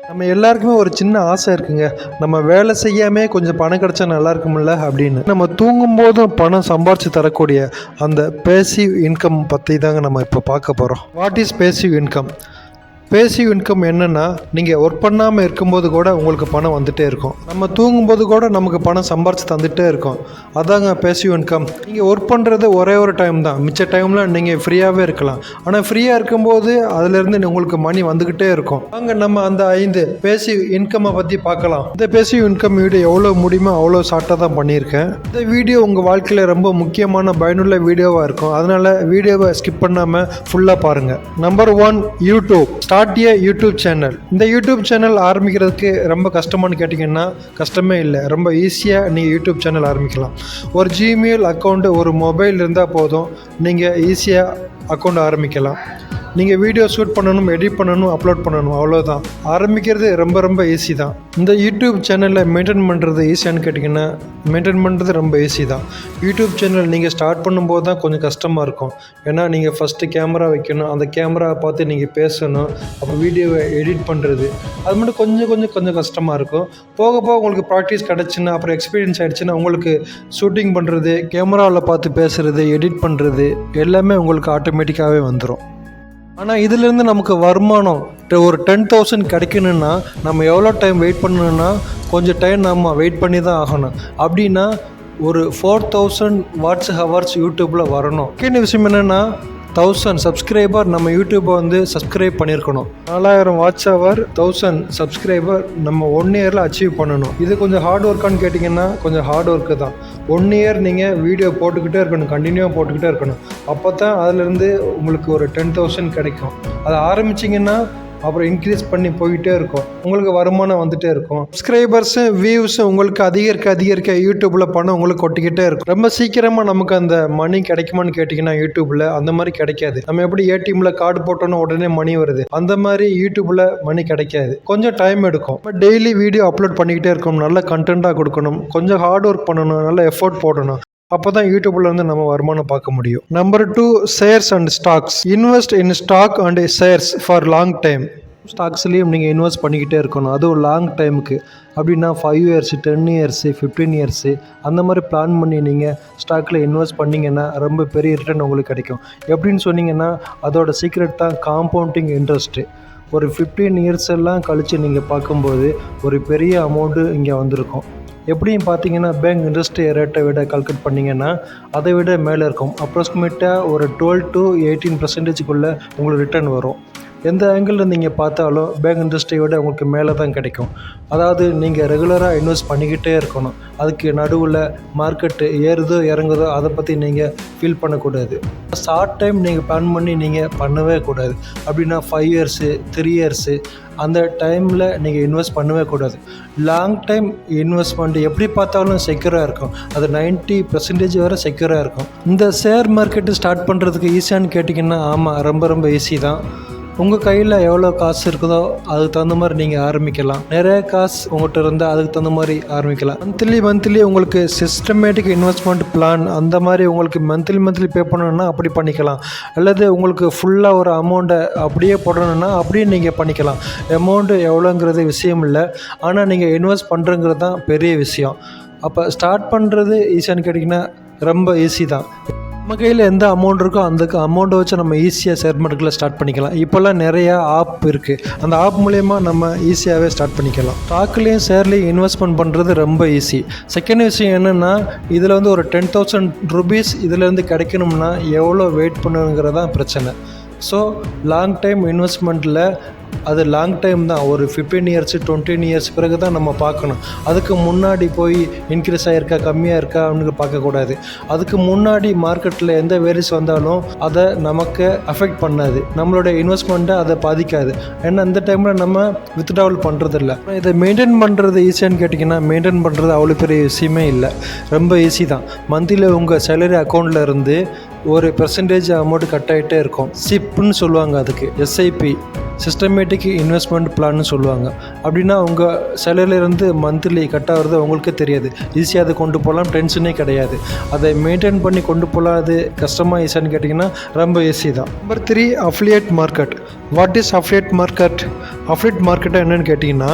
நம்ம எல்லாருக்குமே ஒரு சின்ன ஆசை இருக்குங்க. நம்ம வேலை செய்யாமே கொஞ்சம் பணம் கிடைச்சா நல்லா இருக்கும்ல அப்படின்னு. நம்ம தூங்கும்போதும் பணம் சம்பாரிச்சு தரக்கூடிய அந்த பேசிவ் இன்கம் பற்றி தாங்க நம்ம இப்போ பார்க்க போகிறோம். What is passive income? Passive income என்னென்னா, நீங்கள் ஒர்க் பண்ணாமல் இருக்கும்போது கூட உங்களுக்கு பணம் வந்துகிட்டே இருக்கும். நம்ம தூங்கும்போது கூட நமக்கு பணம் சம்பாரிச்சு தந்துகிட்டே இருக்கும். அதாங்க பேசிவ் இன்கம். நீங்கள் ஒர்க் பண்ணுறது ஒரே ஒரு டைம் தான், மிச்ச டைமில் நீங்கள் ஃப்ரீயாகவே இருக்கலாம். ஆனால் ஃப்ரீயாக இருக்கும்போது அதிலேருந்து உங்களுக்கு மணி வந்துக்கிட்டே இருக்கும். அங்கே நம்ம அந்த 5 பேசிவ் இன்கம்மை பற்றி பார்க்கலாம். இந்த பேசிவ் இன்கம் வீடியோ எவ்வளோ முடியுமோ அவ்வளோ ஷார்ட்டாக தான் பண்ணியிருக்கேன். இந்த வீடியோ உங்கள் வாழ்க்கையில் ரொம்ப முக்கியமான பயனுள்ள வீடியோவாக இருக்கும். அதனால் வீடியோவை ஸ்கிப் பண்ணாமல் ஃபுல்லாக பாருங்கள். Number 1, YouTube. ஸ்டார்ட் ஏ யூடியூப் சேனல். இந்த யூடியூப் சேனல் ஆரம்பிக்கிறதுக்கு ரொம்ப கஷ்டமானு கேட்டிங்கன்னா கஷ்டமே இல்லை. ரொம்ப ஈஸியாக நீங்கள் யூடியூப் சேனல் ஆரம்பிக்கலாம். ஒரு ஜிமெயில் அக்கௌண்ட்டு, ஒரு மொபைல் இருந்தால் போதும், நீங்கள் ஈஸியாக அக்கௌண்ட் ஆரம்பிக்கலாம். நீங்கள் வீடியோ ஷூட் பண்ணணும், எடிட் பண்ணணும், அப்லோட் பண்ணணும், அவ்வளோதான். ஆரம்பிக்கிறது ரொம்ப ஈஸி தான். இந்த யூடியூப் சேனலில் மெயின்டைன் பண்ணுறது ஈஸியானு கேட்டிங்கன்னா மெயின்டைன் பண்ணுறது ரொம்ப ஈஸி தான். யூடியூப் சேனல் நீங்கள் ஸ்டார்ட் பண்ணும்போது தான் கொஞ்சம் கஷ்டமாக இருக்கும். ஏன்னா நீங்கள் ஃபஸ்ட்டு கேமரா வைக்கணும், அந்த கேமராவை பார்த்து நீங்கள் பேசணும், அப்புறம் வீடியோவை எடிட் பண்ணுறது, அது மட்டும் கொஞ்சம் கஷ்டமாக இருக்கும். போக உங்களுக்கு ப்ராக்டிஸ் கிடச்சுன்னா, அப்புறம் எக்ஸ்பீரியன்ஸ் ஆகிடுச்சுன்னா உங்களுக்கு ஷூட்டிங் பண்ணுறது, கேமராவில் பார்த்து பேசுகிறது, எடிட் பண்ணுறது எல்லாமே உங்களுக்கு ஆட்டோமேட்டிக்காகவே வந்துடும். ஆனால் இதிலேருந்து நமக்கு வருமானம் ஒரு 10,000 கிடைக்கணுன்னா நம்ம எவ்வளோ டைம் வெயிட் பண்ணணுன்னா கொஞ்சம் டைம் நம்ம வெயிட் பண்ணி தான் ஆகணும். அப்படின்னா ஒரு 4,000 வாட்ஸ் ஹவர்ஸ் யூடியூப்பில் வரணும். முக்கிய விஷயம் என்னென்னா 1000 சப்ஸ்கிரைபர் நம்ம யூடியூப்பை சப்ஸ்கிரைப் பண்ணியிருக்கணும். 4000 வாட்ஸ் ஹவர், 1000 சப்ஸ்கிரைபர் நம்ம 1 இயரில் அச்சீவ் பண்ணணும். இது கொஞ்சம் ஹார்ட் ஒர்க்கானு கேட்டிங்கன்னா கொஞ்சம் ஹார்ட் ஒர்க்கு தான். 1 இயர் நீங்கள் வீடியோ போட்டுக்கிட்டே இருக்கணும், கண்டினியூவாக போட்டுக்கிட்டே இருக்கணும். அப்போ தான் அதிலேருந்து உங்களுக்கு ஒரு 10,000 கிடைக்கும். அதை ஆரம்பிச்சிங்கன்னா அப்புறம் இன்க்ரீஸ் பண்ணி போயிட்டே இருக்கும், உங்களுக்கு வருமானம் வந்துகிட்டே இருக்கும். சப்ஸ்கிரைபர்ஸு, வியூஸும் உங்களுக்கு அதிகரிக்க யூடியூப்பில் பணம் உங்களுக்கு கொட்டிக்கிட்டே இருக்கும். ரொம்ப சீக்கிரமாக நமக்கு அந்த மணி கிடைக்குமான்னு கேட்டிங்கன்னா யூடியூப்பில் அந்த மாதிரி கிடைக்காது. நம்ம எப்படி ஏடிஎம்மில் கார்டு போட்டோன்னா உடனே மணி வருது, அந்த மாதிரி யூடியூப்பில் மணி கிடைக்காது. கொஞ்சம் டைம் எடுக்கும். டெய்லி வீடியோ அப்லோட் பண்ணிக்கிட்டே இருக்கணும், நல்ல கண்டென்ட்டாக கொடுக்கணும், கொஞ்சம் ஹார்ட் ஒர்க் பண்ணணும், நல்ல எஃபோர்ட் போடணும். அப்போ தான் யூடியூப்ல இருந்து நம்ம வருமானம் பார்க்க முடியும். Number 2, shares and stocks. Invest in stock and shares for long time. ஸ்டாக்ஸ்லேயும் நீங்கள் இன்வெஸ்ட் பண்ணிக்கிட்டே இருக்கணும், அதுவும் லாங் டைமுக்கு. அப்படின்னா 5 இயர்ஸ், 10 இயர்ஸ், 15 இயர்ஸு அந்த மாதிரி பிளான் பண்ணி நீங்கள் ஸ்டாக்கில் இன்வெஸ்ட் பண்ணிங்கன்னா ரொம்ப பெரிய ரிட்டர்ன் உங்களுக்கு கிடைக்கும். எப்படின்னு சொன்னீங்கன்னா அதோட சீக்ரெட் தான் காம்பவுண்டிங் இன்ட்ரெஸ்ட்டு. ஒரு 15 இயர்ஸ் எல்லாம் கழித்து நீங்கள் பார்க்கும்போது ஒரு பெரிய அமௌண்ட்டு இங்கே வந்திருக்கும். எப்படியும் பார்த்தீங்கன்னா பேங்க் இன்ட்ரெஸ்ட் ரேட்டை விட கால்குலேட் பண்ணிங்கன்னா அதை விட மேலே இருக்கும். அப்ராக்சிமேட்டாக ஒரு 12 to 18% உங்களுக்கு ரிட்டர்ன் வரும். எந்த ஆங்கிளில் நீங்கள் பார்த்தாலும் பேங்க் இன்ட்ரெஸ்ட்டை விட உங்களுக்கு மேலே தான் கிடைக்கும். அதாவது நீங்கள் ரெகுலராக இன்வெஸ்ட் பண்ணிக்கிட்டே இருக்கணும். அதுக்கு நடுவில் மார்க்கெட்டு ஏறுதோ இறங்குதோ அதை பற்றி நீங்கள் ஃபீல் பண்ணக்கூடாது. ஷார்ட் டைம் நீங்கள் பிளான் பண்ணி நீங்கள் பண்ணவே கூடாது. அப்படின்னா 5 இயர்ஸு, 3 இயர்ஸு அந்த டைமில் நீங்கள் இன்வெஸ்ட் பண்ணவே கூடாது. லாங் டைம் இன்வெஸ்ட்மெண்ட் எப்படி பார்த்தாலும் செக்யூராக இருக்கும். அது 90% வரை செக்யூராக இருக்கும். இந்த ஷேர் மார்க்கெட்டு ஸ்டார்ட் பண்ணுறதுக்கு ஈஸியானு கேட்டிங்கன்னா ஆமாம், ரொம்ப ஈஸி தான். உங்கள் கையில் எவ்வளோ காசு இருக்குதோ அதுக்கு தகுந்த மாதிரி நீங்கள் ஆரம்பிக்கலாம். நிறைய காசு உங்கள்கிட்ட இருந்தால் அதுக்கு தகுந்த மாதிரி ஆரம்பிக்கலாம். மந்த்லி உங்களுக்கு சிஸ்டமேட்டிக் இன்வெஸ்ட்மெண்ட் பிளான் அந்த மாதிரி உங்களுக்கு மந்த்லி பே பண்ணணுன்னா அப்படி பண்ணிக்கலாம். அல்லது உங்களுக்கு ஃபுல்லாக ஒரு அமௌண்ட்டை அப்படியே போடணுன்னா அப்படியே நீங்கள் பண்ணிக்கலாம். அமௌண்ட்டு எவ்வளோங்கிறது விஷயம் இல்லை, ஆனால் நீங்கள் இன்வெஸ்ட் பண்ணுறங்கிறது தான் பெரிய விஷயம். அப்போ ஸ்டார்ட் பண்ணுறது ஈஸியானு கேட்டிங்கன்னா ரொம்ப ஈஸி தான். நம்ம கையில் எந்த அமௌண்ட் இருக்கோ அந்த அமௌண்ட்டை வச்சு நம்ம ஈஸியாக ஷேர் மார்க்கெட்டில் ஸ்டார்ட் பண்ணிக்கலாம். இப்போல்லாம் நிறையா ஆப் இருக்குது, அந்த ஆப் மூலயமா நம்ம ஈஸியாகவே ஸ்டார்ட் பண்ணிக்கலாம். ஸ்டாக்லேயும் ஷேர்லேயும் இன்வெஸ்ட்மெண்ட் பண்ணுறது ரொம்ப ஈஸி. செகண்ட் விஷயம் என்னென்னா இதில் ஒரு 10,000 rupees இதிலேருந்து கிடைக்கணும்னா எவ்வளோ வெயிட் பண்ணுங்கிறதான் பிரச்சனை. ஸோ லாங் டைம் இன்வெஸ்ட்மெண்ட்டில் அது லாங் டைம் தான். ஒரு 15 இயர்ஸ் 20 இயர்ஸ் பிறகு தான் நம்ம பார்க்கணும். அதுக்கு முன்னாடி போய் இன்க்ரீஸ் ஆகிருக்கா கம்மியாக இருக்கா அப்படின்னு பார்க்கக்கூடாது. அதுக்கு முன்னாடி மார்க்கெட்டில் எந்த வேரியஸ் வந்தாலும் அதை நமக்கு அஃபெக்ட் பண்ணாது, நம்மளோட இன்வெஸ்ட்மெண்ட்டை அதை பாதிக்காது. ஏன்னா அந்த டைமில் நம்ம வித்ட்ராவல் பண்ணுறதில்ல. இதை மெயின்டைன் பண்ணுறது ஈஸியானு கேட்டிங்கன்னா மெயின்டைன் பண்ணுறது அவ்வளோ பெரிய விஷயமே இல்லை, ரொம்ப ஈஸி தான். மந்த்லி உங்கள் சேலரி அக்கௌண்ட்டில் இருந்து ஒரு பெர்சன்டேஜ் அமௌண்ட் கட் ஆகிட்டே இருக்கும். சிப்னு சொல்லுவாங்க, அதுக்கு SIP சிஸ்டமேட்டிக் இன்வெஸ்ட்மெண்ட் பிளான்னு சொல்லுவாங்க. அப்படின்னா உங்கள் சேலரியிலேருந்து மந்த்லி கட் ஆகிறது உங்களுக்கே தெரியாது. ஈஸியாக அதை கொண்டு போகலாம், டென்ஷனே கிடையாது. அதை மெயின்டைன் பண்ணி கொண்டு போகலாம். அது கஷ்டமாக ஈஸியான்னு கேட்டிங்கன்னா ரொம்ப ஈஸி தான். Number 3, affiliate market. What is affiliate market? Affiliate மார்க்கெட்டை என்னென்னு கேட்டிங்கன்னா,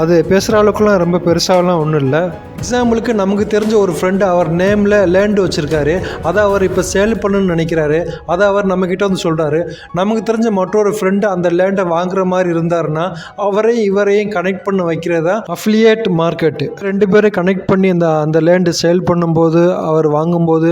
அது பேசுகிற அளவுக்குலாம் ரொம்ப பெருசாகலாம் ஒன்றும் இல்லை. எக்ஸாம்பிளுக்கு நமக்கு தெரிஞ்ச ஒரு ஃப்ரெண்டு அவர் நேமில் லேண்டு வச்சுருக்காரு. அதை அவர் இப்போ சேல் பண்ணணும்னு நினைக்கிறாரு. அதை அவர் நம்மக்கிட்ட வந்து சொல்கிறாரு. நமக்கு தெரிஞ்ச மற்றொரு ஃப்ரெண்டு அந்த லேண்டை வாங்குற மாதிரி இருந்தாருன்னா இவரையும் கனெக்ட் பண்ண வைக்கிறதா அஃபிலியேட் மார்க்கெட்டு. 2 பேரும் கனெக்ட் பண்ணி அந்த லேண்டு சேல் பண்ணும்போது அவர் வாங்கும்போது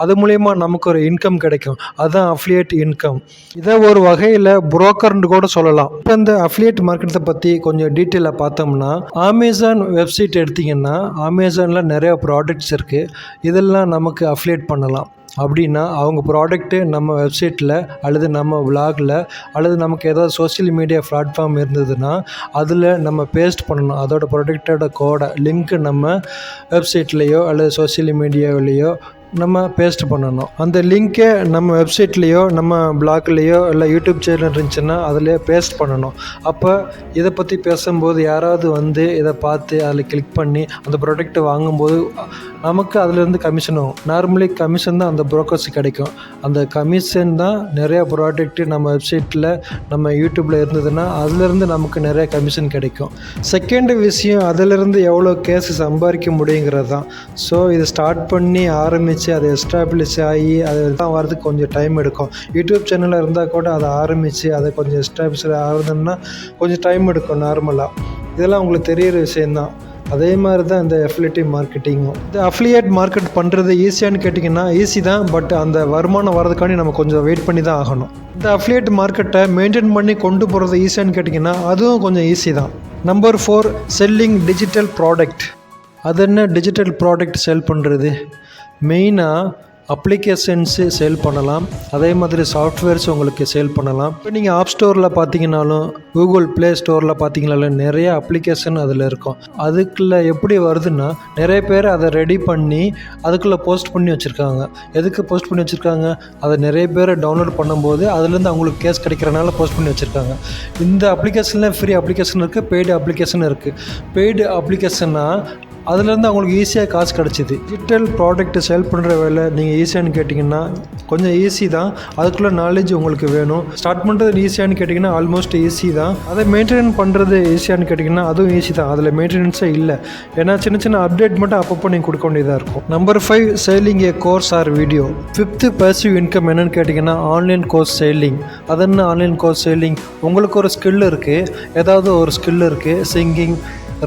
அது மூலயமா நமக்கு ஒரு இன்கம் கிடைக்கும். அதுதான் அஃபிலியேட் இன்கம். இதை ஒரு வகையில் புரோக்கர்னு கூட சொல்லலாம். இப்போ இந்த அஃபிலியேட் மார்க்கெட்டை பற்றி கொஞ்சம் டீட்டெயிலாக பார்த்தோம்னா, அமேசான் வெப்சைட் எடுத்திங்கன்னா அமேசானில் நிறையா ப்ராடக்ட்ஸ் இருக்குது. இதெல்லாம் நமக்கு அஃபிலியேட் பண்ணலாம். அப்படின்னா அவங்க ப்ராடக்ட்டு நம்ம வெப்சைட்டில் அல்லது நம்ம விலாகில் அல்லது நமக்கு ஏதாவது சோஷியல் மீடியா பிளாட்ஃபார்ம் இருந்ததுன்னா அதில் நம்ம பேஸ்ட் பண்ணணும். அதோட ப்ராடக்டோட கோடை லிங்க்கு நம்ம வெப்சைட்லேயோ அல்லது சோஷியல் மீடியாவிலேயோ நம்ம பேஸ்ட் பண்ணணும். அந்த லிங்க்கை நம்ம வெப்சைட்லேயோ நம்ம பிளாக்லேயோ இல்லை யூடியூப் சேனல் இருந்துச்சுன்னா அதில் பேஸ்ட் பண்ணணும். அப்போ இதை பற்றி பேசும்போது யாராவது வந்து இதை பார்த்து அதில் கிளிக் பண்ணி அந்த ப்ராடக்ட்டை வாங்கும்போது நமக்கு அதிலேருந்து கமிஷன் ஆகும். நார்மலி கமிஷன் தான் அந்த புரோக்கர்ஸ் கிடைக்கும். அந்த கமிஷன் தான் நிறையா ப்ராடக்ட்டு நம்ம வெப்சைட்டில் நம்ம யூடியூப்பில் இருந்ததுன்னா அதிலேருந்து நமக்கு நிறையா கமிஷன் கிடைக்கும். செகண்ட் விஷயம், அதிலிருந்து எவ்வளோ கேஸ் சம்பாதிக்க முடியுங்கிறது தான். ஸோ இதை ஸ்டார்ட் பண்ணி ஆரம்பித்து அதை எஸ்டாப்ளிஷ் ஆகி அது தான் வரதுக்கு கொஞ்சம் டைம் எடுக்கும். யூடியூப் சேனலில் இருந்தால் கூட அதை ஆரம்பித்து அதை கொஞ்சம் எஸ்டாப்ளிஷ் ஆகுதுன்னா கொஞ்சம் டைம் எடுக்கும் நார்மலாக. இதெல்லாம் உங்களுக்கு தெரிகிற விஷயந்தான். அதே மாதிரி தான் இந்த அஃபிலியேட் மார்க்கெட்டிங்கும். இந்த அஃபிலியேட் மார்க்கெட் பண்ணுறது ஈஸியான்னு கேட்டிங்கன்னா ஈஸி தான். பட் அந்த வருமானம் வரதுக்காண்டி நம்ம கொஞ்சம் வெயிட் பண்ணி தான் ஆகணும். இந்த அஃபிலியேட் மார்க்கெட்டை மெயின்டைன் பண்ணி கொண்டு போகிறது ஈஸியான்னு கேட்டிங்கன்னா அதுவும் கொஞ்சம் ஈஸி தான். Number 4, selling digital product. அது என்ன டிஜிட்டல் ப்ராடக்ட் சேல் பண்ணுறது? மெயினாக அப்ளிகேஷன்ஸு சேல் பண்ணலாம். அதே மாதிரி சாஃப்ட்வேர்ஸ் உங்களுக்கு சேல் பண்ணலாம். இப்போ நீங்கள் ஆப் ஸ்டோரில் பார்த்தீங்கன்னாலும் கூகுள் ப்ளே ஸ்டோரில் பார்த்தீங்கனாலும் நிறைய அப்ளிகேஷன் அதில் இருக்கும். அதுக்குள்ளே எப்படி வருதுன்னா நிறைய பேர் அதை ரெடி பண்ணி அதுக்குள்ளே போஸ்ட் பண்ணி வச்சுருக்காங்க. எதுக்கு போஸ்ட் பண்ணி வச்சுருக்காங்க? அதை நிறைய பேர் டவுன்லோட் பண்ணும்போது அதுலேருந்து அவங்களுக்கு கேஸ் கிடைக்கிறனால போஸ்ட் பண்ணி வச்சுருக்காங்க. இந்த அப்ளிகேஷனில் ஃப்ரீ அப்ளிகேஷன் இருக்குது, பெய்டு அப்ளிகேஷன் இருக்குது. பெய்டு அப்ளிகேஷனாக அதுலேருந்து அவங்களுக்கு ஈஸியாக காசு கிடச்சிது. டிஜிட்டல் ப்ராடக்ட் சேல் பண்ணுற வேலை நீங்கள் ஈஸியானு கேட்டிங்கன்னா கொஞ்சம் ஈஸி தான். அதுக்குள்ளே நாலேஜ் உங்களுக்கு வேணும். ஸ்டார்ட் பண்ணுறது ஈஸியானு கேட்டிங்கன்னா ஆல்மோஸ்ட் ஈஸி தான். அதை மெயின்டைன் பண்ணுறது ஈஸியானு கேட்டிங்கன்னா அதுவும் ஈஸி தான். அதில் மெயின்டெனன்ஸே இல்லை. ஏன்னா சின்ன சின்ன அப்டேட் மட்டும் அப்பப்போ நீங்கள் கொடுக்க வேண்டியதாக இருக்கும். Number 5, selling a course or video. 5th passive income என்னென்னு கேட்டிங்கன்னா ஆன்லைன் கோர்ஸ் சேலிங். அது என்ன ஆன்லைன் கோர்ஸ் சேலிங்? உங்களுக்கு ஒரு ஸ்கில் இருக்குது, ஏதாவது ஒரு ஸ்கில் இருக்குது, சிங்கிங்,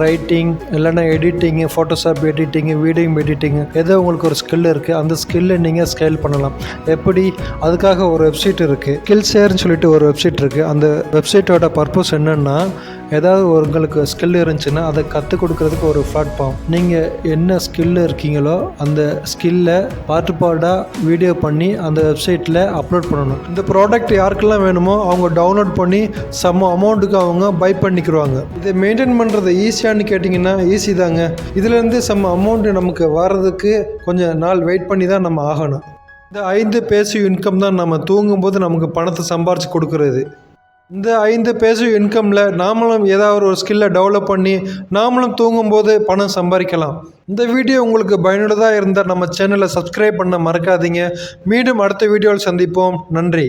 ரைட்டிங், இல்லைன்னா editing, Photoshop editing, video editing, ஏதோ உங்களுக்கு ஒரு ஸ்கில் இருக்குது. அந்த ஸ்கில்லை நீங்கள் ஸ்கேல் பண்ணலாம். எப்படி? அதுக்காக ஒரு வெப்சைட் இருக்குது, ஸ்கில் ஷேர்னு சொல்லிட்டு ஒரு வெப்சைட் இருக்குது. அந்த வெப்சைட்டோட பர்பஸ் என்னென்னா ஏதாவது உங்களுக்கு ஸ்கில் இருந்துச்சுன்னா அதை கற்றுக் கொடுக்குறதுக்கு ஒரு பிளாட்ஃபார்ம். நீங்கள் என்ன ஸ்கில்ல இருக்கீங்களோ அந்த ஸ்கில்லை பார்ட்டாக வீடியோ பண்ணி அந்த வெப்சைட்டில் அப்லோட் பண்ணணும். இந்த ப்ராடக்ட் யாருக்கெல்லாம் வேணுமோ அவங்க டவுன்லோட் பண்ணி சம் அமௌண்ட்டுக்கு அவங்க பை பண்ணிக்கிடுவாங்க. இதை மெயின்டைன் பண்ணுறது ஈஸியானு கேட்டிங்கன்னா ஈஸி தாங்க. இதுலேருந்து சம் அமௌண்ட்டு நமக்கு வர்றதுக்கு கொஞ்சம் நாள் வெயிட் பண்ணி தான் நம்ம ஆகணும். இந்த 5 பேசிவ் இன்கம் தான் நம்ம தூங்கும்போது நமக்கு பணத்தை சம்பாரித்து கொடுக்குறது. இந்த 5 பேசிவ் இன்கமில் நாமளும் ஏதாவது ஒரு ஸ்கில்லை டெவலப் பண்ணி நாமளும் தூங்கும்போது பணம் சம்பாதிக்கலாம். இந்த வீடியோ உங்களுக்கு பயனுள்ளதாக இருந்தால் நம்ம சேனலை சப்ஸ்கிரைப் பண்ண மறக்காதீங்க. மீண்டும் அடுத்த வீடியோவில் சந்திப்போம். நன்றி.